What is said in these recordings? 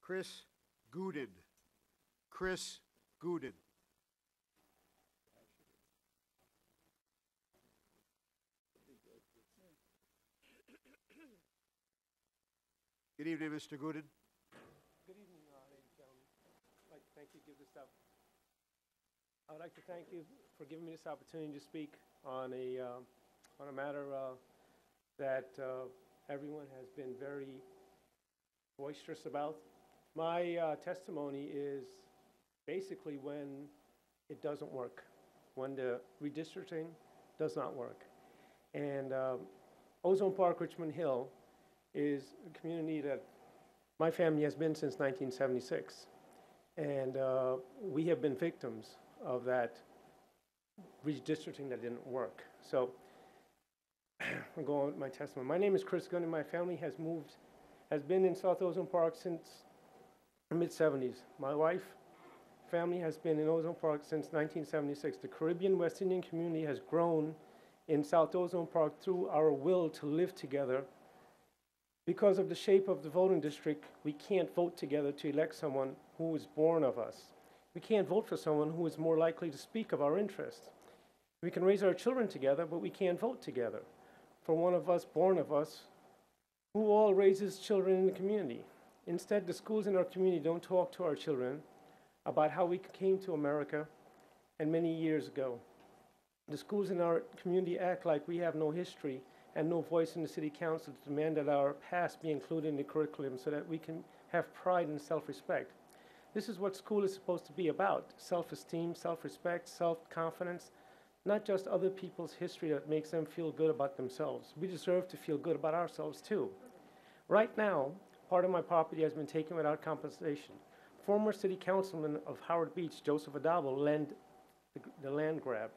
Kris Gounden. Kris Gounden. Good evening, Mr. Gounden. Good evening, ladies and gentlemen. I'd like to thank you. I would like to thank you for giving me this opportunity to speak on a matter that everyone has been very boisterous about. My testimony is basically when it doesn't work, when the redistricting does not work. And Ozone Park, Richmond Hill is a community that my family has been since 1976. And we have been victims of that redistricting that didn't work. So I'll go on with my testimony. My name is Kris Gounden. My family has been in South Ozone Park since the mid-70s. My wife, family has been in Ozone Park since 1976. The Caribbean West Indian community has grown in South Ozone Park through our will to live together. Because of the shape of the voting district, we can't vote together to elect someone who is born of us. We can't vote for someone who is more likely to speak of our interests. We can raise our children together, but we can't vote together for one of us, born of us, who all raises children in the community. Instead, the schools in our community don't talk to our children about how we came to America and many years ago. The schools in our community act like we have no history and no voice in the city council to demand that our past be included in the curriculum so that we can have pride and self-respect. This is what school is supposed to be about: self-esteem, self-respect, self-confidence, not just other people's history that makes them feel good about themselves. We deserve to feel good about ourselves too. Right now, part of my property has been taken without compensation. Former city councilman of Howard Beach, Joseph Adabo, led the land grab.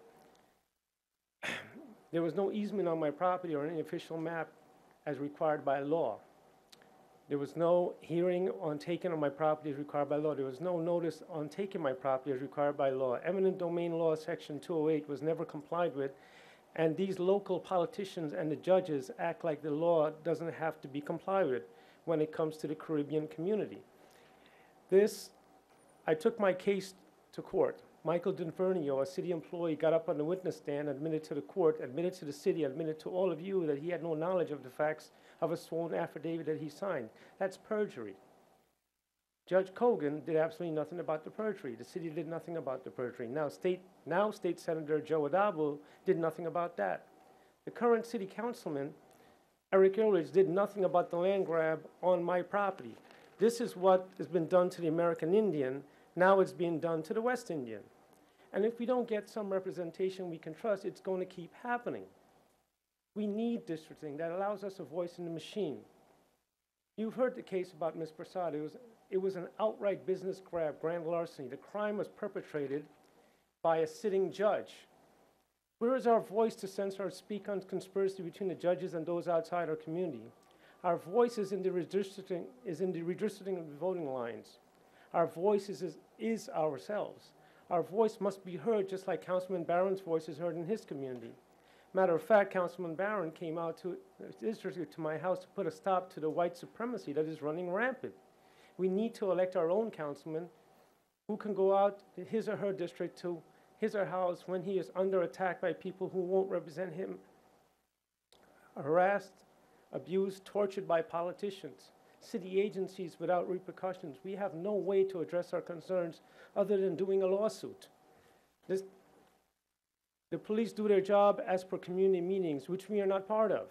There was no easement on my property or any official map as required by law. There was no hearing on taking on my property as required by law. There was no notice on taking my property as required by law. Eminent domain law section 208 was never complied with, and these local politicians and the judges act like the law doesn't have to be complied with when it comes to the Caribbean community. I took my case to court. Michael Dinvernio, a city employee, got up on the witness stand, admitted to the court, admitted to the city, admitted to all of you that he had no knowledge of the facts of a sworn affidavit that he signed. That's perjury. Judge Kogan did absolutely nothing about the perjury. The city did nothing about the perjury. Now State Senator Joe Adabo did nothing about that. The current city councilman, Eric Earledge, did nothing about the land grab on my property. This is what has been done to the American Indian. Now it's being done to the West Indian. And if we don't get some representation we can trust, it's going to keep happening. We need districting that allows us a voice in the machine. You've heard the case about Ms. Prasad. It was an outright business grab, grand larceny. The crime was perpetrated by a sitting judge. Where is our voice to censor or speak on conspiracy between the judges and those outside our community? Our voice is in the redistricting of the voting lines. Our voice is ourselves. Our voice must be heard just like Councilman Barron's voice is heard in his community. Matter of fact, Councilman Barron came out to my house to put a stop to the white supremacy that is running rampant. We need to elect our own councilman who can go out to his or her district, to his or her house when he is under attack by people who won't represent him, harassed, abused, tortured by politicians, city agencies without repercussions. We have no way to address our concerns other than doing a lawsuit. The police do their job as per community meetings, which we are not part of.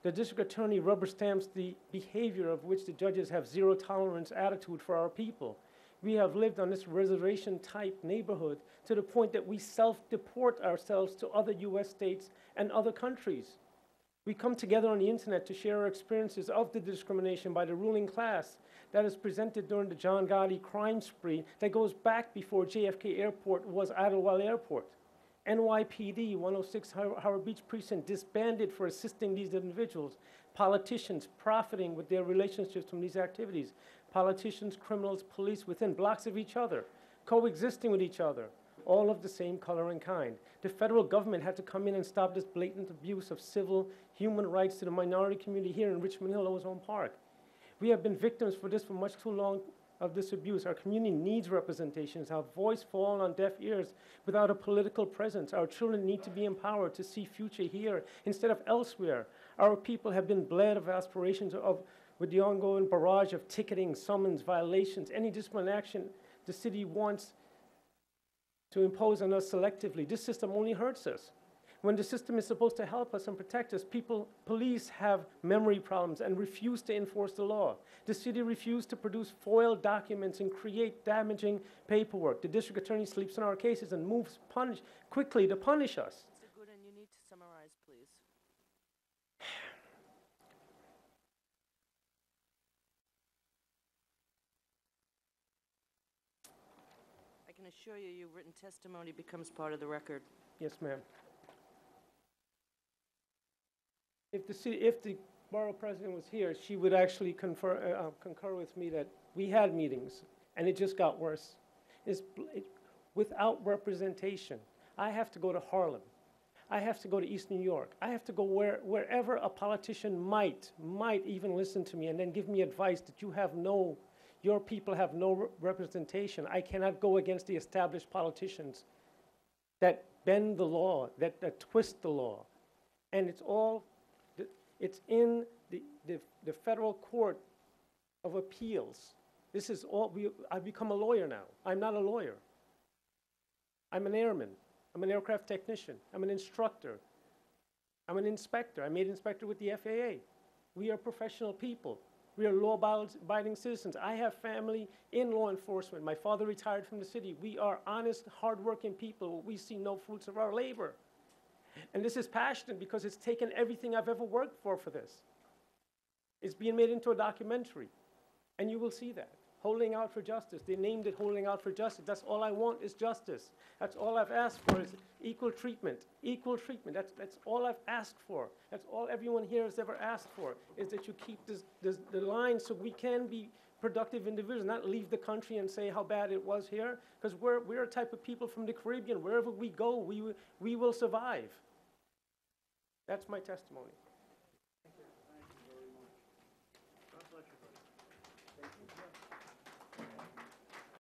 The district attorney rubber stamps the behavior of which the judges have zero tolerance attitude for our people. We have lived on this reservation type neighborhood to the point that we self-deport ourselves to other US states and other countries. We come together on the internet to share our experiences of the discrimination by the ruling class that is presented during the John Gotti crime spree that goes back before JFK Airport was Idlewild Airport. NYPD 106 Howard Beach Precinct disbanded for assisting these individuals. Politicians profiting with their relationships from these activities. Politicians, criminals, police within blocks of each other, coexisting with each other, all of the same color and kind. The federal government had to come in and stop this blatant abuse of civil human rights to the minority community here in Richmond Hill, Ozone Park. We have been victims for this for much too long of this abuse. Our community needs representations. Our voice fallen on deaf ears without a political presence. Our children need to be empowered to see future here instead of elsewhere. Our people have been bled of aspirations with the ongoing barrage of ticketing, summons, violations, any disciplinary action the city wants to impose on us selectively. This system only hurts us. When the system is supposed to help us and protect us, police have memory problems and refuse to enforce the law. The city refused to produce FOIL documents and create damaging paperwork. The district attorney sleeps on our cases and moves quickly to punish us. Mr. Gounden, you need to summarize, please. I can assure you, your written testimony becomes part of the record. Yes, ma'am. If the borough president was here, she would actually concur with me that we had meetings, and it just got worse. Without representation, I have to go to Harlem. I have to go to East New York. I have to go wherever a politician might even listen to me and then give me advice that your people have no representation. I cannot go against the established politicians that bend the law, that twist the law. And it's in the federal court of appeals. This is all, I've become a lawyer now. I'm not a lawyer. I'm an airman. I'm an aircraft technician. I'm an instructor. I'm an inspector. I made inspector with the FAA. We are professional people. We are law-abiding citizens. I have family in law enforcement. My father retired from the city. We are honest, hardworking people. We see no fruits of our labor. And this is passionate because it's taken everything I've ever worked for this. It's being made into a documentary. And you will see that. Holding Out for Justice. They named it Holding Out for Justice. That's all I want is justice. That's all I've asked for is equal treatment. Equal treatment. That's all I've asked for. That's all everyone here has ever asked for, is that you keep the line so we can be productive individuals, not leave the country and say how bad it was here, because we're a type of people from the Caribbean. Wherever we go, we will survive. That's my testimony. Thank you very much. God bless you, buddy. Thank you.